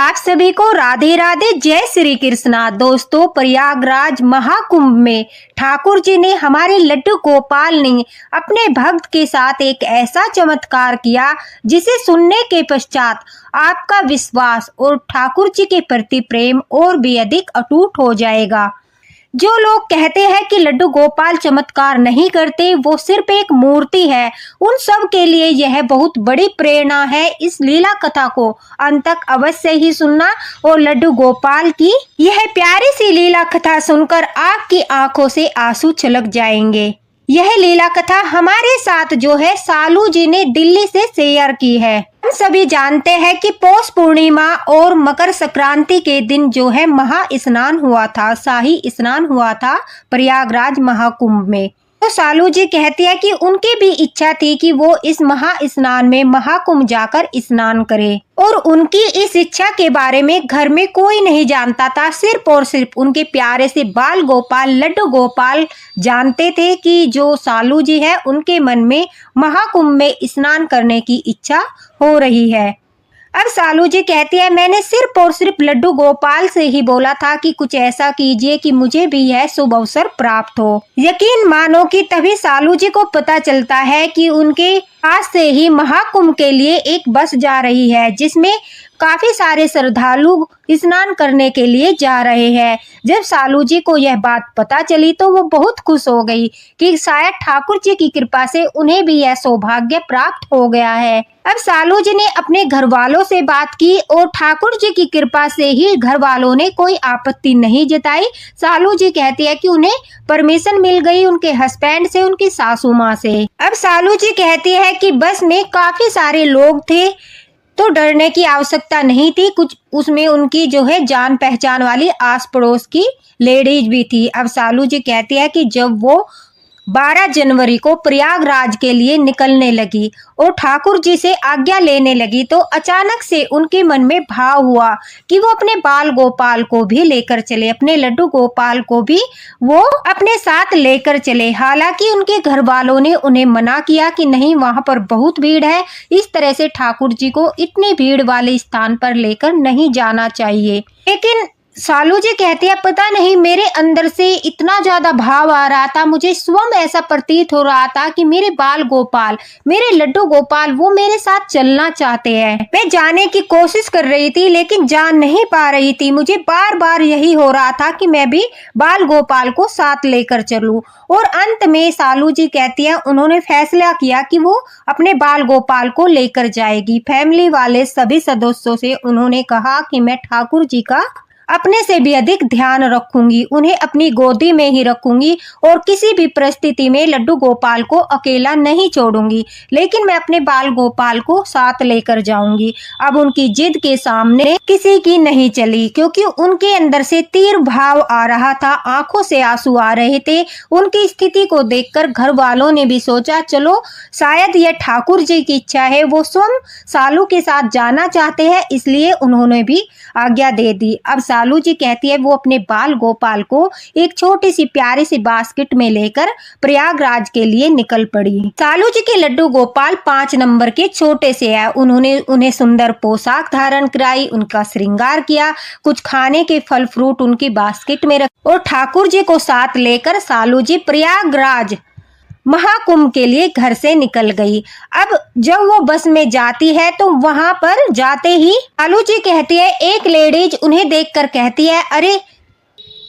आप सभी को राधे राधे, जय श्री कृष्णा। दोस्तों, प्रयागराज महाकुंभ में ठाकुर जी ने, हमारे लड्डू गोपाल ने अपने भक्त के साथ एक ऐसा चमत्कार किया जिसे सुनने के पश्चात आपका विश्वास और ठाकुर जी के प्रति प्रेम और भी अधिक अटूट हो जाएगा। जो लोग कहते हैं कि लड्डू गोपाल चमत्कार नहीं करते, वो सिर्फ एक मूर्ति है, उन सब के लिए यह बहुत बड़ी प्रेरणा है। इस लीला कथा को अंत तक अवश्य ही सुनना और लड्डू गोपाल की यह प्यारी सी लीला कथा सुनकर आपकी आंखों से आंसू छलक जाएंगे। यह लीला कथा हमारे साथ जो है सालू जी ने दिल्ली से शेयर की है। हम सभी जानते हैं कि पौष पूर्णिमा और मकर संक्रांति के दिन जो है महा स्नान हुआ था, शाही स्नान हुआ था प्रयागराज महाकुंभ में। तो सालू जी कहती है कि उनकी भी इच्छा थी कि वो इस महा स्नान में महाकुंभ जाकर स्नान करे, और उनकी इस इच्छा के बारे में घर में कोई नहीं जानता था। सिर्फ और सिर्फ उनके प्यारे से बाल गोपाल लड्डू गोपाल जानते थे कि जो सालू जी है उनके मन में महाकुंभ में स्नान करने की इच्छा हो रही है। अब सालू जी कहती है, मैंने सिर्फ और सिर्फ लड्डू गोपाल से ही बोला था कि कुछ ऐसा कीजिए कि मुझे भी यह शुभ अवसर प्राप्त हो। यकीन मानो कि तभी सालू जी को पता चलता है कि उनके पास से ही महाकुंभ के लिए एक बस जा रही है, जिसमें काफी सारे श्रद्धालु स्नान करने के लिए जा रहे हैं। जब सालू जी को यह बात पता चली तो वो बहुत खुश हो गई कि शायद ठाकुर जी की कृपा से उन्हें भी यह सौभाग्य प्राप्त हो गया है। अब सालू जी ने अपने घर वालों से बात की और ठाकुर जी की कृपा से ही घर वालों ने कोई आपत्ति नहीं जताई। सालू जी कहती है कि उन्हें परमिशन मिल गई उनके हस्बैंड से, उनकी सासू माँ से। अब सालू जी कहती है कि बस में काफी सारे लोग थे तो डरने की आवश्यकता नहीं थी। कुछ उसमें उनकी जो है जान पहचान वाली आस पड़ोस की लेडीज भी थी। अब सालू जी कहती है कि जब वो 12 जनवरी को प्रयागराज के लिए निकलने लगी और ठाकुर जी से आज्ञा लेने लगी तो अचानक से उनके मन में भाव हुआ कि वो अपने बाल गोपाल को भी लेकर चले, अपने लड्डू गोपाल को भी वो अपने साथ लेकर चले। हालांकि उनके घर वालों ने उन्हें मना किया कि नहीं, वहां पर बहुत भीड़ है, इस तरह से ठाकुर जी को इतनी भीड़ वाले स्थान पर लेकर नहीं जाना चाहिए। लेकिन सालू जी कहती है, पता नहीं मेरे अंदर से इतना ज्यादा भाव आ रहा था, मुझे स्वयं ऐसा प्रतीत हो रहा था कि मेरे बाल गोपाल, मेरे लड्डू गोपाल वो मेरे साथ चलना चाहते हैं। मैं जाने की कोशिश कर रही थी लेकिन जा नहीं पा रही थी। मुझे बार बार यही हो रहा था कि मैं भी बाल गोपाल को साथ लेकर चलूं। और अंत में सालू जी कहती है उन्होंने फैसला किया कि वो अपने बाल गोपाल को लेकर जाएगी। फैमिली वाले सभी सदस्यों से उन्होंने कहा कि मैं ठाकुर जी का अपने से भी अधिक ध्यान रखूंगी, उन्हें अपनी गोदी में ही रखूंगी और किसी भी परिस्थिति में लड्डू गोपाल को अकेला नहीं छोड़ूंगी, लेकिन मैं अपने बाल गोपाल को साथ लेकर जाऊंगी। अब उनकी जिद के सामने किसी की नहीं चली, क्योंकि उनके अंदर से तीव्र भाव आ रहा था, आंखों से आंसू आ रहे थे। उनकी स्थिति को देखकर घर वालों ने भी सोचा चलो शायद यह ठाकुर जी की इच्छा है, वो स्वयं सालू के साथ जाना चाहते हैं, इसलिए उन्होंने भी आज्ञा दे दी। अब सालू जी कहती है वो अपने बाल गोपाल को एक छोटी सी प्यारी सी बास्केट में लेकर प्रयागराज के लिए निकल पड़ी। सालू जी के लड्डू गोपाल 5 नंबर के छोटे से है। उन्होंने उन्हें सुंदर पोशाक धारण कराई, उनका श्रृंगार किया, कुछ खाने के फल फ्रूट उनकी बास्केट में रख और ठाकुर जी को साथ लेकर सालू जी प्रयागराज महाकुंभ के लिए घर से निकल गई। अब जब वो बस में जाती है तो वहां पर जाते ही सालू जी कहती है, एक लेडीज उन्हें देखकर कहती है, अरे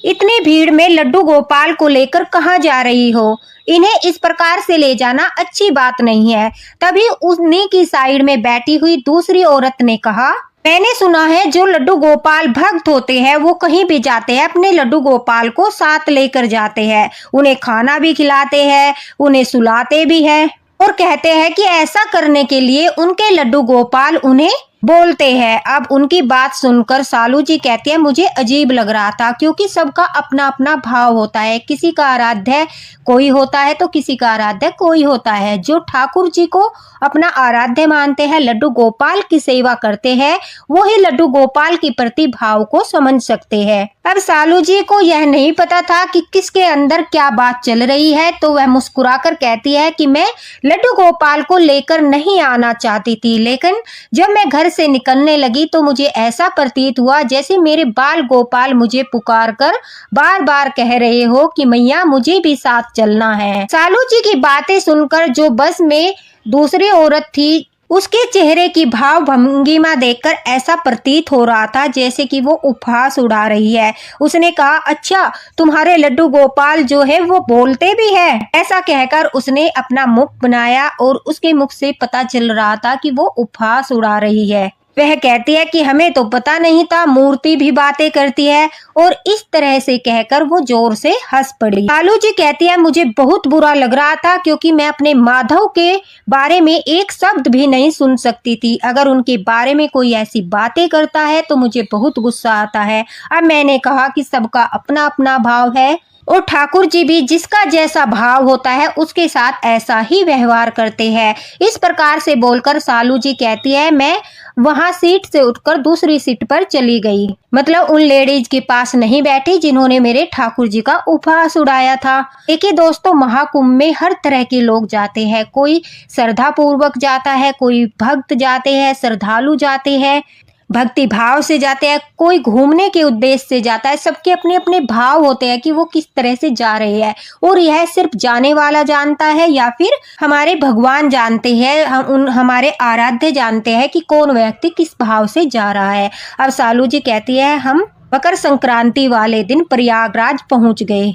इतनी भीड़ में लड्डू गोपाल को लेकर कहाँ जा रही हो, इन्हें इस प्रकार से ले जाना अच्छी बात नहीं है। तभी उन्हीं की साइड में बैठी हुई दूसरी औरत ने कहा, मैंने सुना है जो लड्डू गोपाल भक्त होते हैं वो कहीं भी जाते हैं अपने लड्डू गोपाल को साथ लेकर जाते हैं, उन्हें खाना भी खिलाते हैं, उन्हें सुलाते भी हैं और कहते हैं कि ऐसा करने के लिए उनके लड्डू गोपाल उन्हें बोलते हैं। अब उनकी बात सुनकर सालू जी कहती है मुझे अजीब लग रहा था, क्योंकि सबका अपना अपना भाव होता है, किसी का आराध्य कोई होता है तो किसी का आराध्य कोई होता है। जो ठाकुर जी को अपना आराध्य मानते हैं, लड्डू गोपाल की सेवा करते हैं, वो ही लड्डू गोपाल के प्रति भाव को समझ सकते हैं। अब सालू जी को यह नहीं पता था कि किसके अंदर क्या बात चल रही है, तो वह मुस्कुराकर कहती है कि मैं लड्डू गोपाल को लेकर नहीं आना चाहती थी, लेकिन जब मैं घर से निकलने लगी तो मुझे ऐसा प्रतीत हुआ जैसे मेरे बाल गोपाल मुझे पुकार कर बार बार कह रहे हो कि मैया मुझे भी साथ चलना है। सालू जी की बातें सुनकर जो बस में दूसरी औरत थी उसके चेहरे की भाव भंगिमा देखकर ऐसा प्रतीत हो रहा था जैसे कि वो उपहास उड़ा रही है। उसने कहा, अच्छा तुम्हारे लड्डू गोपाल जो है वो बोलते भी है? ऐसा कहकर उसने अपना मुख बनाया और उसके मुख से पता चल रहा था कि वो उपहास उड़ा रही है। वह कहती है कि हमें तो पता नहीं था, मूर्ति भी बातें करती है। और इस तरह से कहकर वो जोर से हंस पड़ी। कालू जी कहती है, मुझे बहुत बुरा लग रहा था क्योंकि मैं अपने माधव के बारे में एक शब्द भी नहीं सुन सकती थी। अगर उनके बारे में कोई ऐसी बातें करता है तो मुझे बहुत गुस्सा आता है। अब मैंने कहा कि सबका अपना अपना भाव है और ठाकुर जी भी जिसका जैसा भाव होता है उसके साथ ऐसा ही व्यवहार करते हैं। इस प्रकार से बोलकर सालू जी कहती है, मैं वहां सीट से उठकर दूसरी सीट पर चली गई। मतलब उन लेडीज के पास नहीं बैठी जिन्होंने मेरे ठाकुर जी का उपहास उड़ाया था। देखिए दोस्तों, महाकुंभ में हर तरह के लोग जाते हैं। कोई श्रद्धा पूर्वक जाता है, कोई भक्त जाते हैं, श्रद्धालु जाते हैं, भक्ति भाव से जाते हैं, कोई घूमने के उद्देश्य से जाता है। सबके अपने अपने भाव होते हैं कि वो किस तरह से जा रहे हैं और यह सिर्फ जाने वाला जानता है या फिर हमारे भगवान जानते हैं, हमारे आराध्य जानते हैं कि कौन व्यक्ति किस भाव से जा रहा है। अब सालू जी कहती है, हम मकर संक्रांति वाले दिन प्रयागराज पहुंच गए,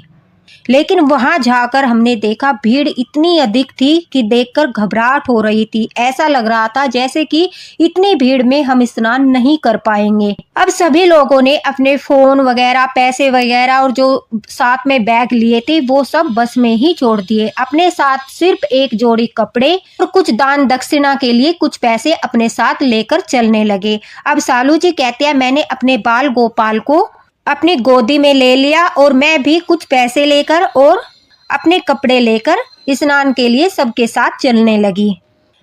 लेकिन वहां जाकर हमने देखा भीड़ इतनी अधिक थी कि देखकर घबराहट हो रही थी। ऐसा लग रहा था जैसे कि इतनी भीड़ में हम स्नान नहीं कर पाएंगे। अब सभी लोगों ने अपने फोन वगैरह, पैसे वगैरह और जो साथ में बैग लिए थे वो सब बस में ही छोड़ दिए। अपने साथ सिर्फ एक जोड़ी कपड़े और कुछ दान दक्षिणा के लिए कुछ पैसे अपने साथ लेकर चलने लगे। अब सालू जी कहते हैं, मैंने अपने बाल गोपाल को अपनी गोदी में ले लिया और मैं भी कुछ पैसे लेकर और अपने कपड़े लेकर स्नान के लिए सबके साथ चलने लगी।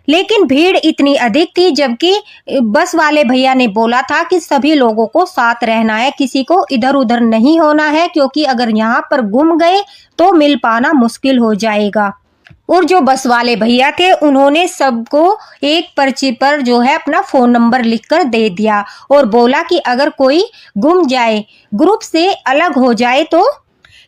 लेकिन भीड़ इतनी अधिक थी, जबकि बस वाले भैया ने बोला था कि सभी लोगों को साथ रहना है, किसी को इधर उधर नहीं होना है, क्योंकि अगर यहाँ पर गुम गए तो मिल पाना मुश्किल हो जाएगा। और जो बस वाले भैया थे उन्होंने सबको एक पर्ची पर जो है अपना फोन नंबर लिखकर दे दिया और बोला कि अगर कोई गुम जाए, ग्रुप से अलग हो जाए तो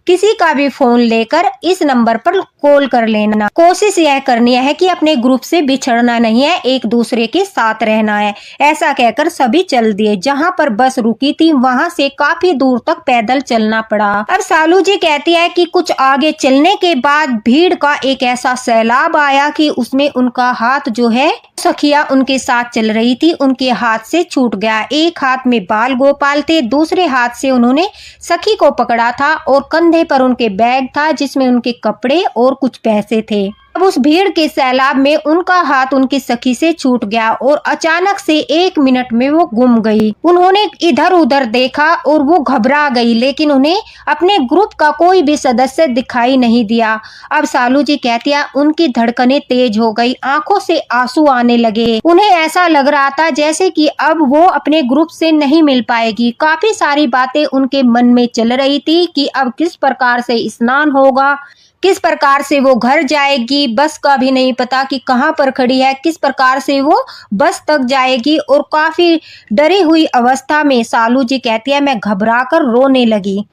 किसी का भी फोन लेकर इस नंबर पर कॉल कर लेना। कोशिश यह करनी है कि अपने ग्रुप से बिछड़ना नहीं है, एक दूसरे के साथ रहना है। ऐसा कहकर सभी चल दिए। जहां पर बस रुकी थी वहां से काफी दूर तक पैदल चलना पड़ा। अब सालू जी कहती है कि कुछ आगे चलने के बाद भीड़ का एक ऐसा सैलाब आया कि उसमें उनका हाथ जो है, सखिया उनके साथ चल रही थी, उनके हाथ से छूट गया। एक हाथ में बाल गोपाल थे, दूसरे हाथ से उन्होंने सखी को पकड़ा था और कंधे पर उनके बैग था जिसमें उनके कपड़े और कुछ पैसे थे। अब उस भीड़ के सैलाब में उनका हाथ उनकी सखी से छूट गया और अचानक से 1 मिनट में वो गुम गई। उन्होंने इधर उधर देखा और वो घबरा गई, लेकिन उन्हें अपने ग्रुप का कोई भी सदस्य दिखाई नहीं दिया। अब सालू जी कहती है, उनकी धड़कनें तेज हो गई, आंखों से आंसू आने लगे। उन्हें ऐसा लग रहा था जैसे कि अब वो अपने ग्रुप से नहीं मिल पाएगी। काफी सारी बातें उनके मन में चल रही थी कि अब किस प्रकार से स्नान होगा, किस प्रकार से वो घर जाएगी, बस का भी नहीं पता कि कहाँ पर खड़ी है, किस प्रकार से वो बस तक जाएगी। और काफी डरी हुई अवस्था में सालू जी कहती है, मैं घबराकर रोने लगी।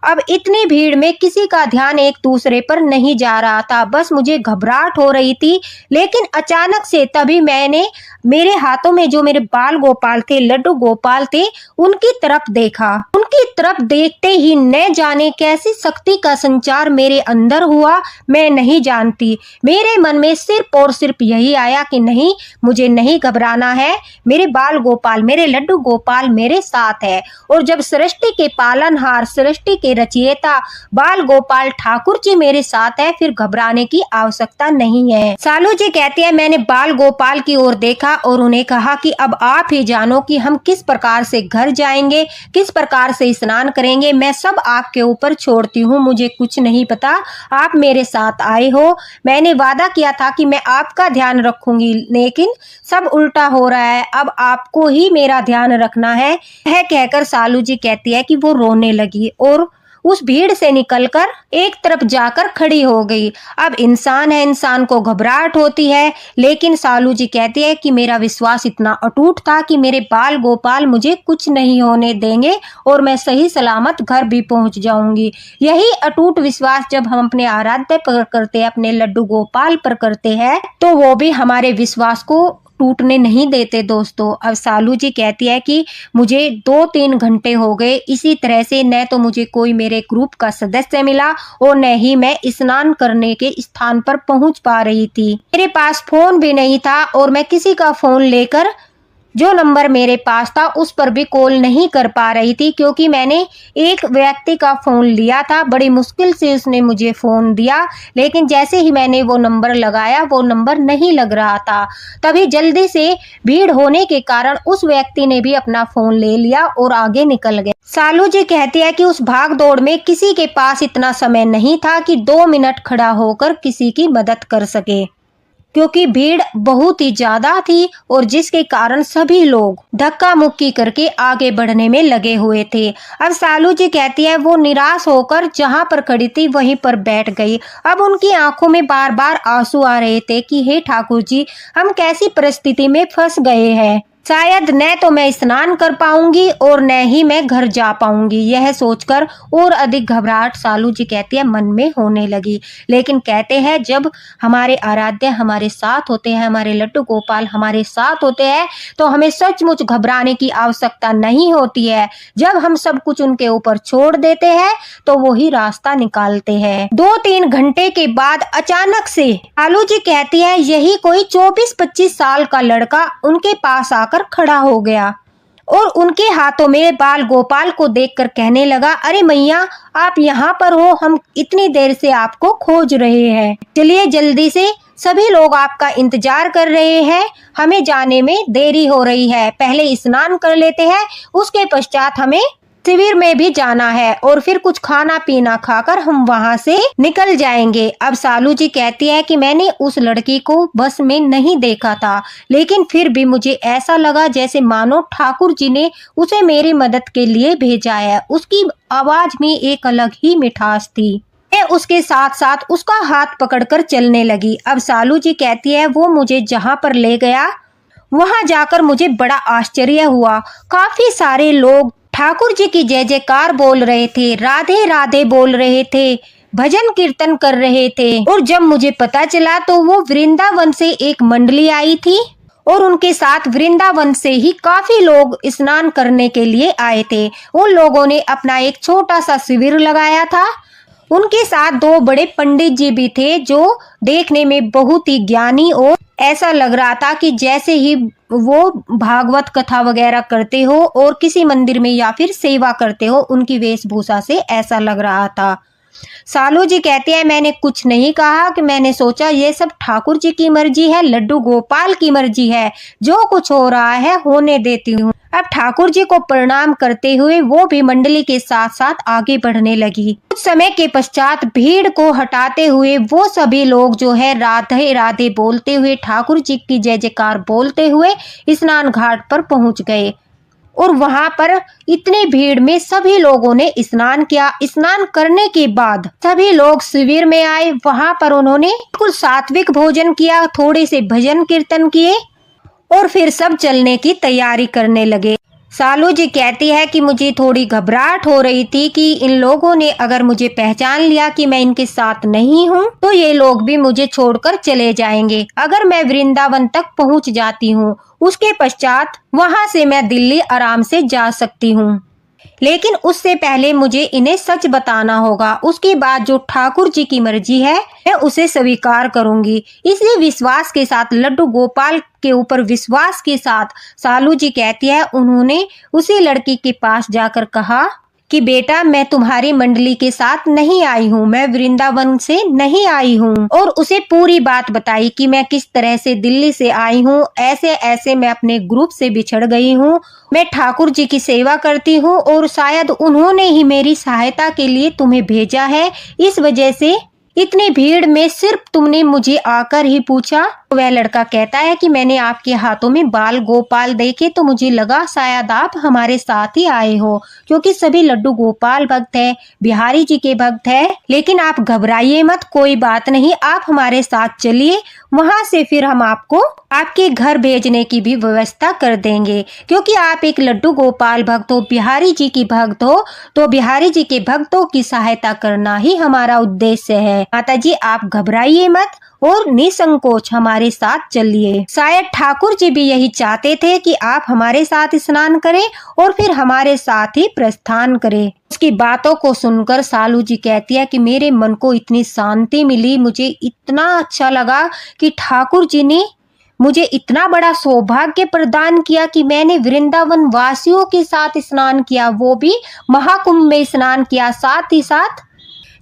अब इतनी भीड़ में किसी का ध्यान एक दूसरे पर नहीं जा रहा था, बस मुझे घबराहट हो रही थी। लेकिन अचानक से तभी मैंने मेरे हाथों में जो मेरे बाल गोपाल थे, लड्डू गोपाल थे, उनकी तरफ देखा। उनकी तरफ देखते ही न जाने कैसी शक्ति का संचार मेरे अंदर हुआ, मैं नहीं जानती। मेरे मन में सिर्फ और सिर्फ यही आया कि नहीं, मुझे नहीं घबराना है, मेरे बाल गोपाल, मेरे लड्डू गोपाल मेरे साथ है। और जब सृष्टि के पालनहार, सृष्टि के रचयिता बाल गोपाल ठाकुर जी मेरे साथ है, फिर घबराने की आवश्यकता नहीं है। सालू जी कहती है, मैंने बाल गोपाल की ओर देखा और उन्हें कहा कि अब आप ही जानो कि हम किस प्रकार से घर जाएंगे, किस प्रकार से स्नान करेंगे। मैं सब आपके ऊपर छोड़ती हूँ, मुझे कुछ नहीं पता, आप मेरे साथ आए हो। मैंने वादा किया था कि मैं आपका ध्यान रखूंगी, लेकिन सब उल्टा हो रहा है, अब आपको ही मेरा ध्यान रखना है। यह कहकर सालू जी कहती है कि वो रोने लगी और उस भीड़ से निकलकर एक तरफ जाकर खड़ी हो गई। अब इंसान है, इंसान को घबराहट होती है, लेकिन सालू जी कहती है कि मेरा विश्वास इतना अटूट था कि मेरे बाल गोपाल मुझे कुछ नहीं होने देंगे और मैं सही सलामत घर भी पहुंच जाऊंगी। यही अटूट विश्वास जब हम अपने आराध्य पर करते हैं, अपने लड्डू गोपाल पर करते हैं, तो वो भी हमारे विश्वास को टूटने नहीं देते दोस्तों। अब सालू जी कहती है कि मुझे 2-3 घंटे हो गए इसी तरह से, न तो मुझे कोई मेरे ग्रुप का सदस्य मिला और न ही मैं स्नान करने के स्थान पर पहुंच पा रही थी। मेरे पास फोन भी नहीं था और मैं किसी का फोन लेकर जो नंबर मेरे पास था उस पर भी कॉल नहीं कर पा रही थी, क्योंकि मैंने एक व्यक्ति का फोन लिया था। बड़ी मुश्किल से उसने मुझे फोन दिया, लेकिन जैसे ही मैंने वो नंबर लगाया वो नंबर नहीं लग रहा था। तभी जल्दी से भीड़ होने के कारण उस व्यक्ति ने भी अपना फोन ले लिया और आगे निकल गया। सालू जी कहती है कि उस भाग दौड़ में किसी के पास इतना समय नहीं था कि 2 मिनट खड़ा होकर किसी की मदद कर सके, क्योंकि भीड़ बहुत ही ज्यादा थी और जिसके कारण सभी लोग धक्का मुक्की करके आगे बढ़ने में लगे हुए थे। अब सालू जी कहती है वो निराश होकर जहां पर खड़ी थी वहीं पर बैठ गई। अब उनकी आंखों में बार बार आंसू आ रहे थे कि हे ठाकुर जी, हम कैसी परिस्थिति में फंस गए हैं। शायद न तो मैं स्नान कर पाऊंगी और न ही मैं घर जा पाऊंगी। यह सोचकर और अधिक घबराहट सालू जी कहती है मन में होने लगी। लेकिन कहते हैं जब हमारे आराध्य हमारे साथ होते हैं, हमारे लड्डू गोपाल हमारे साथ होते हैं, तो हमें सचमुच घबराने की आवश्यकता नहीं होती है। जब हम सब कुछ उनके ऊपर छोड़ देते हैं तो वो ही रास्ता निकालते हैं। 2-3 घंटे के बाद अचानक से सालू जी कहती है यही कोई 24-25 साल का लड़का उनके पास आकर खड़ा हो गया और उनके हाथों में बाल गोपाल को देखकर कहने लगा, अरे मैया आप यहाँ पर हो, हम इतनी देर से आपको खोज रहे हैं। चलिए जल्दी से, सभी लोग आपका इंतजार कर रहे हैं, हमें जाने में देरी हो रही है। पहले स्नान कर लेते हैं, उसके पश्चात हमें शिविर में भी जाना है और फिर कुछ खाना पीना खाकर हम वहां से निकल जाएंगे। अब सालू जी कहती है कि मैंने उस लड़की को बस में नहीं देखा था, लेकिन फिर भी मुझे ऐसा लगा जैसे मानो ठाकुर जी ने उसे मेरी मदद के लिए भेजा है। उसकी आवाज में एक अलग ही मिठास थी। मैं उसके साथ साथ उसका हाथ पकड़कर चलने लगी। अब सालू जी कहती है वो मुझे जहाँ पर ले गया वहां जाकर मुझे बड़ा आश्चर्य हुआ। काफी सारे लोग ठाकुर जी की जय जयकार बोल रहे थे, राधे राधे बोल रहे थे, भजन कीर्तन कर रहे थे। और जब मुझे पता चला तो वो वृंदावन से एक मंडली आई थी और उनके साथ वृंदावन से ही काफी लोग स्नान करने के लिए आए थे। उन लोगों ने अपना एक छोटा सा शिविर लगाया था। उनके साथ 2 बड़े पंडित जी भी थे जो देखने में बहुत ही ज्ञानी और ऐसा लग रहा था कि जैसे ही वो भागवत कथा वगैरह करते हो और किसी मंदिर में या फिर सेवा करते हो, उनकी वेशभूषा से ऐसा लग रहा था। सालू जी कहते हैं मैंने कुछ नहीं कहा कि मैंने सोचा ये सब ठाकुर जी की मर्जी है, लड्डू गोपाल की मर्जी है, जो कुछ हो रहा है होने देती हूँ। अब ठाकुर जी को प्रणाम करते हुए वो भी मंडली के साथ साथ आगे बढ़ने लगी। कुछ समय के पश्चात भीड़ को हटाते हुए वो सभी लोग जो है राधे राधे बोलते हुए, ठाकुर जी की जय जयकार बोलते हुए स्नान घाट पर पहुंच गए और वहां पर इतनी भीड़ में सभी लोगों ने स्नान किया। स्नान करने के बाद सभी लोग शिविर में आए। वहां पर उन्होंने कुछ सात्विक भोजन किया, थोड़े से भजन कीर्तन किए और फिर सब चलने की तैयारी करने लगे। सालू जी कहती है कि मुझे थोड़ी घबराहट हो रही थी कि इन लोगों ने अगर मुझे पहचान लिया कि मैं इनके साथ नहीं हूँ तो ये लोग भी मुझे छोड़कर चले जाएंगे। अगर मैं वृंदावन तक पहुँच जाती हूँ उसके पश्चात वहां से मैं दिल्ली आराम से जा सकती हूँ, लेकिन उससे पहले मुझे इन्हें सच बताना होगा। उसके बाद जो ठाकुर जी की मर्जी है मैं उसे स्वीकार करूंगी। इसी विश्वास के साथ, लड्डू गोपाल के ऊपर विश्वास के साथ सालू जी कहती है उन्होंने उसी लड़की के पास जाकर कहा कि बेटा मैं तुम्हारी मंडली के साथ नहीं आई हूँ, मैं वृंदावन से नहीं आई हूँ, और उसे पूरी बात बताई कि मैं किस तरह से दिल्ली से आई हूँ, ऐसे ऐसे मैं अपने ग्रुप से बिछड़ गई हूँ, मैं ठाकुर जी की सेवा करती हूँ और शायद उन्होंने ही मेरी सहायता के लिए तुम्हें भेजा है। इस वजह से इतनी भीड़ में सिर्फ तुमने मुझे आकर ही पूछा वह लड़का कहता है कि मैंने आपके हाथों में बाल गोपाल देखे तो मुझे लगा शायद आप हमारे साथ ही आए हो, क्योंकि सभी लड्डू गोपाल भक्त हैं, बिहारी जी के भक्त हैं। लेकिन आप घबराइए मत, कोई बात नहीं, आप हमारे साथ चलिए, वहां से फिर हम आपको आपके घर भेजने की भी व्यवस्था कर देंगे, क्योंकि आप एक लड्डू गोपाल भक्त हो, बिहारी जी की भक्त हो, तो बिहारी जी के भक्तों की सहायता करना ही हमारा उद्देश्य है। माता जी आप घबराइए मत और निसंकोच हमारे साथ चलिए। शायद ठाकुर जी भी यही चाहते थे कि आप हमारे साथ स्नान करें और फिर हमारे साथ ही प्रस्थान करें। उसकी बातों को सुनकर सालू जी कहती है कि मेरे मन को इतनी शांति मिली, मुझे इतना अच्छा लगा कि ठाकुर जी ने मुझे इतना बड़ा सौभाग्य प्रदान किया कि मैंने वृंदावन वासियों के साथ स्नान किया, वो भी महाकुंभ में स्नान किया। साथ ही साथ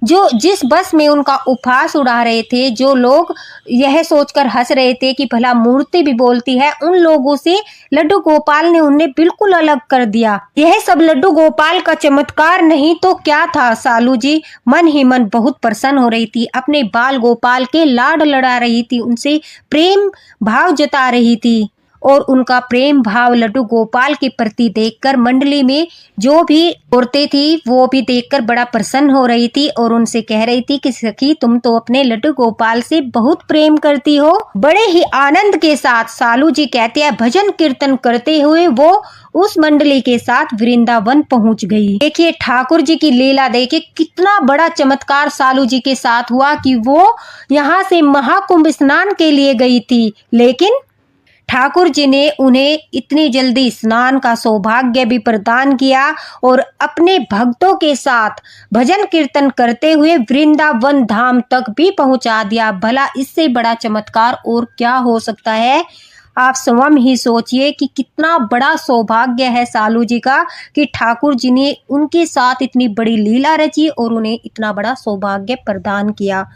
जो जिस बस में उनका उपहास उड़ा रहे थे, जो लोग यह सोचकर हंस रहे थे कि भला मूर्ति भी बोलती है, उन लोगों से लड्डू गोपाल ने उन्हें बिल्कुल अलग कर दिया। यह सब लड्डू गोपाल का चमत्कार नहीं तो क्या था। सालू जी मन ही मन बहुत प्रसन्न हो रही थी, अपने बाल गोपाल के लाड लड़ा रही थी, उनसे प्रेम भाव जता रही थी और उनका प्रेम भाव लड्डू गोपाल के प्रति देखकर मंडली में जो भी औरतें थी वो भी देखकर बड़ा प्रसन्न हो रही थी और उनसे कह रही थी कि सखी तुम तो अपने लड्डू गोपाल से बहुत प्रेम करती हो। बड़े ही आनंद के साथ सालू जी कहते हैं भजन कीर्तन करते हुए वो उस मंडली के साथ वृंदावन पहुंच गई। देखिए ठाकुर जी की लीला, देखिए कितना बड़ा चमत्कार सालू जी के साथ हुआ कि वो यहाँ से महाकुंभ स्नान के लिए गई थी, लेकिन ठाकुर जी ने उन्हें इतनी जल्दी स्नान का सौभाग्य भी प्रदान किया और अपने भक्तों के साथ भजन कीर्तन करते हुए वृंदावन धाम तक भी पहुंचा दिया। भला इससे बड़ा चमत्कार और क्या हो सकता है। आप स्वयं ही सोचिए कि कितना बड़ा सौभाग्य है सालू जी का कि ठाकुर जी ने उनके साथ इतनी बड़ी लीला रची और उन्हें इतना बड़ा सौभाग्य प्रदान किया।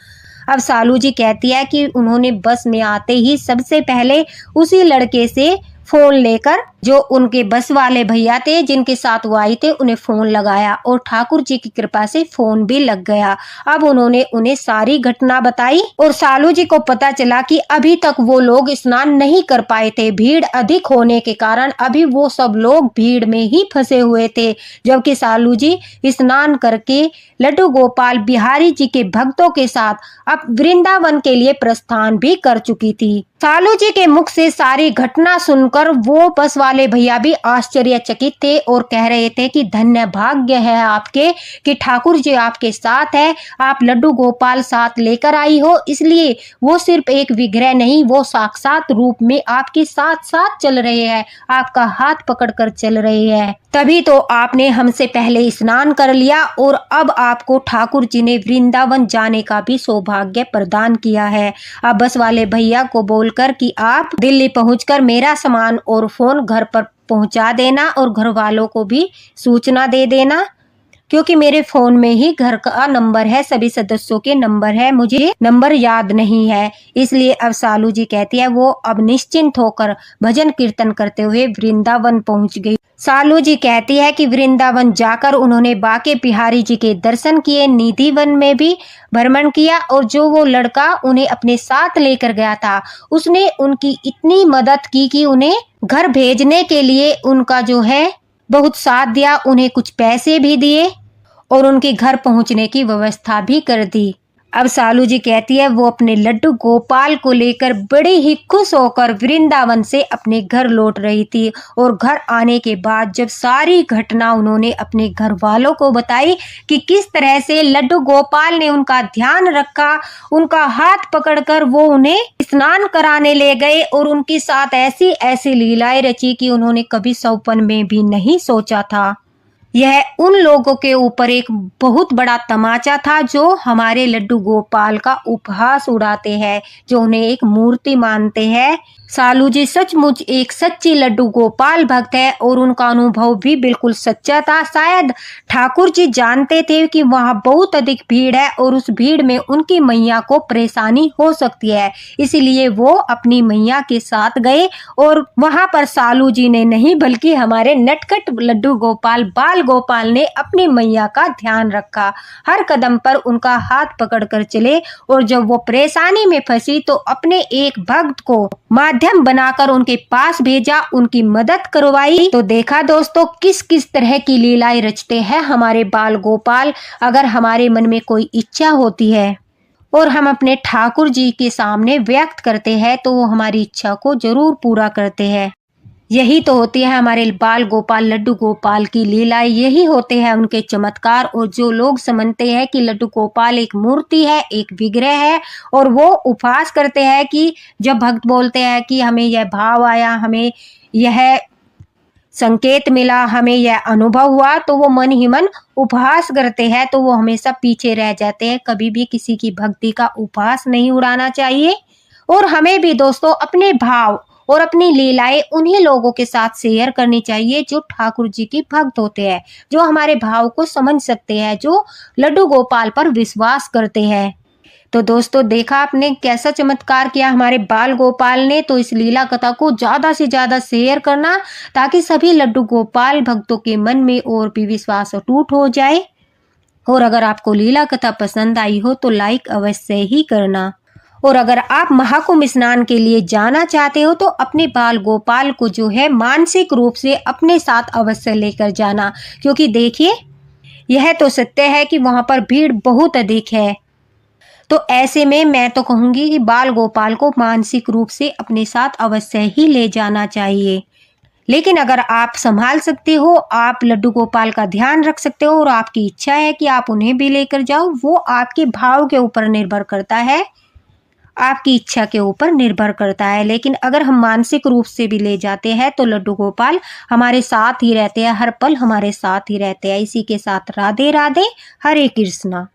अब सालू जी कहती है कि उन्होंने बस में आते ही सबसे पहले उसी लड़के से फोन लेकर, जो उनके बस वाले भैया थे जिनके साथ वो आए थे, उन्हें फोन लगाया और ठाकुर जी की कृपा से फोन भी लग गया। अब उन्होंने उन्हें सारी घटना बताई और सालू जी को पता चला कि अभी तक वो लोग स्नान नहीं कर पाए थे, भीड़ अधिक होने के कारण अभी वो सब लोग भीड़ में ही फंसे हुए थे, जबकि सालू जी स्नान करके लड्डू गोपाल बिहारी जी के भक्तों के साथ अब वृंदावन के लिए प्रस्थान भी कर चुकी थी। सालू जी के मुख से सारी घटना सुनकर वो बस वाले भैया भी आश्चर्यचकित थे और कह रहे थे कि धन्य भाग्य है आपके कि ठाकुर जी आपके साथ है, आप लड्डू गोपाल साथ लेकर आई हो, इसलिए वो सिर्फ एक विग्रह नहीं, वो साक्षात रूप में आपके साथ साथ चल रहे हैं, आपका हाथ पकड़कर चल रहे हैं। तभी तो आपने हमसे पहले स्नान कर लिया और अब आपको ठाकुर जी ने वृंदावन जाने का भी सौभाग्य प्रदान किया है। अब बस वाले भैया को बोलकर कि आप दिल्ली पहुंचकर मेरा सामान और फोन घर पर पहुंचा देना और घर वालों को भी सूचना दे देना, क्योंकि मेरे फोन में ही घर का नंबर है, सभी सदस्यों के नंबर है, मुझे नंबर याद नहीं है। इसलिए अब सालू जी कहती है वो अब निश्चिंत होकर भजन कीर्तन करते हुए वृंदावन पहुंच गई। सालू जी कहती है कि वृंदावन जाकर उन्होंने बाके बिहारी जी के दर्शन किए, निधि वन में भी भ्रमण किया और जो वो लड़का उन्हें अपने साथ लेकर गया था उसने उनकी इतनी मदद की कि उन्हें घर भेजने के लिए उनका जो है बहुत साथ दिया, उन्हें कुछ पैसे भी दिए और उनके घर पहुंचने की व्यवस्था भी कर दी। अब सालू जी कहती है वो अपने लड्डू गोपाल को लेकर बड़ी ही खुश होकर वृंदावन से अपने घर लौट रही थी और घर आने के बाद जब सारी घटना उन्होंने अपने घर वालों को बताई कि किस तरह से लड्डू गोपाल ने उनका ध्यान रखा, उनका हाथ पकड़कर वो उन्हें स्नान कराने ले गए और उनके साथ ऐसी ऐसी लीलाएं रची कि उन्होंने कभी सपन में भी नहीं सोचा था। यह उन लोगों के ऊपर एक बहुत बड़ा तमाचा था जो हमारे लड्डू गोपाल का उपहास उड़ाते हैं, जो उन्हें एक मूर्ति मानते हैं। सालू जी सचमुच एक सच्ची लड्डू गोपाल भक्त है और उनका अनुभव भी बिल्कुल सच्चा था। शायद ठाकुर जी जानते थे कि वहाँ बहुत अधिक भीड़ है और उस भीड़ में उनकी मैया को परेशानी हो सकती है, इसलिए वो अपनी मैया के साथ गए और वहाँ पर सालू जी ने नहीं बल्कि हमारे नटखट लड्डू गोपाल बाल गोपाल ने अपनी मैया का ध्यान रखा। हर कदम पर उनका हाथ पकड़कर चले और जब वो परेशानी में फंसी तो अपने एक भक्त को माध्यम बनाकर उनके पास भेजा, उनकी मदद करवाई। तो देखा दोस्तों किस किस तरह की लीलाएं रचते हैं हमारे बाल गोपाल। अगर हमारे मन में कोई इच्छा होती है और हम अपने ठाकुर जी के सामने व्यक्त करते हैं तो वो हमारी इच्छा को जरूर पूरा करते हैं। यही तो होती है हमारे बाल गोपाल लड्डू गोपाल की लीलाएं, यही होते हैं उनके चमत्कार। और जो लोग समझते हैं कि लड्डू गोपाल एक मूर्ति है, एक विग्रह है और वो उपहास करते हैं कि जब भक्त बोलते हैं कि हमें यह भाव आया, हमें यह संकेत मिला, हमें यह अनुभव हुआ, तो वो मन ही मन उपहास करते हैं, तो वो हमेशा पीछे रह जाते हैं। कभी भी किसी की भक्ति का उपहास नहीं उड़ाना चाहिए। और हमें भी दोस्तों अपने भाव और अपनी लीलाएं उन्हीं लोगों के साथ शेयर करनी चाहिए जो ठाकुर जी के भक्त होते हैं, जो हमारे भाव को समझ सकते हैं, जो लड्डू गोपाल पर विश्वास करते हैं। तो दोस्तों देखा आपने कैसा चमत्कार किया हमारे बाल गोपाल ने। तो इस लीला कथा को ज्यादा से ज्यादा शेयर करना ताकि सभी लड्डू गोपाल भक्तों के मन में और भी विश्वास अटूट हो जाए। और अगर आपको लीला कथा पसंद आई हो तो लाइक अवश्य ही करना। और अगर आप महाकुंभ स्नान के लिए जाना चाहते हो तो अपने बाल गोपाल को जो है मानसिक रूप से अपने साथ अवश्य लेकर जाना, क्योंकि देखिए यह तो सत्य है कि वहां पर भीड़ बहुत अधिक है। तो ऐसे में मैं तो कहूंगी कि बाल गोपाल को मानसिक रूप से अपने साथ अवश्य ही ले जाना चाहिए। लेकिन अगर आप संभाल सकते हो, आप लड्डू गोपाल का ध्यान रख सकते हो और आपकी इच्छा है कि आप उन्हें भी लेकर जाओ, वो आपके भाव के ऊपर निर्भर करता है, आपकी इच्छा के ऊपर निर्भर करता है। लेकिन अगर हम मानसिक रूप से भी ले जाते हैं तो लड्डू गोपाल हमारे साथ ही रहते हैं, हर पल हमारे साथ ही रहते हैं। इसी के साथ राधे राधे, हरे कृष्णा।